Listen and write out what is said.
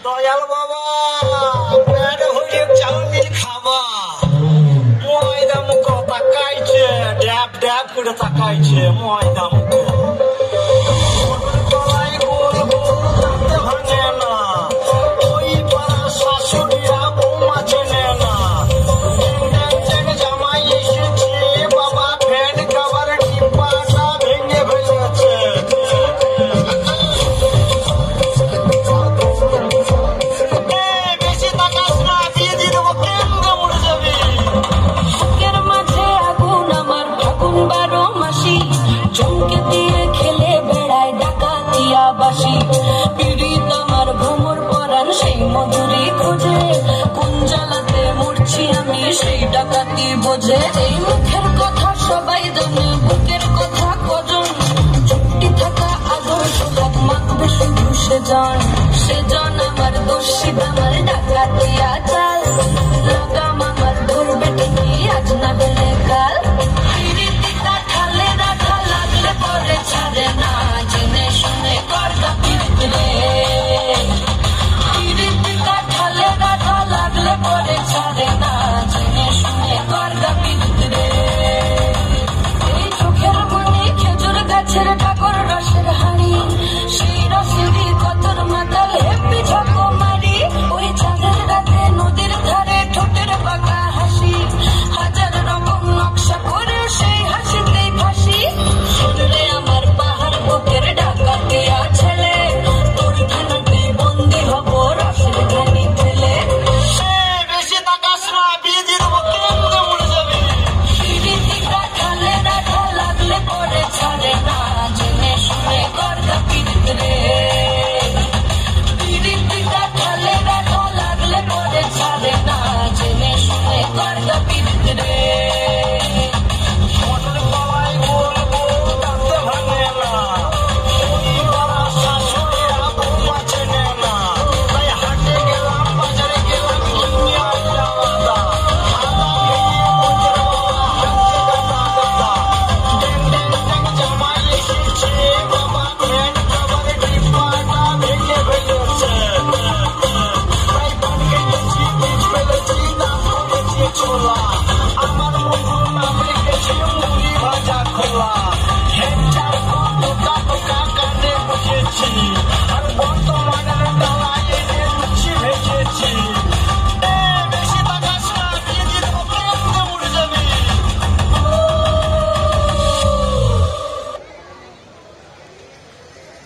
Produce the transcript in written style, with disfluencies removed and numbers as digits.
দয়াল বাবা পেট ভরে চাউমিন খাবা ময়দা মুখ তাকাইছে ড্যাব ড্যাব করে তাকাইছে ময়দা মুখ গলায় গোল গোল তাতে ভাঙে না ওই পাড়া শাশুড়িরা বৌমা চেনে না জামাই এসেছে বাবা ফ্যান খাবার ডিব্বাটা ভেঙে ফেলেছে চমকে দিয়ে খেলে বেড়ায় ডাকাতিয়া বাসি পীড়িত আমার ভ্রমর পরাণ সেই মজুরি খোঁজে কোন জ্বালাতে মরছি আমি সেই ডাকাতি বোঝে এই মুখের কথা সবাই জানে বুকের কথা কজন চুক্তি থাকা আদর সোহাগ মাখবে শুধু সেজন আমার দোষী আমার ডাকাতিয়া চাল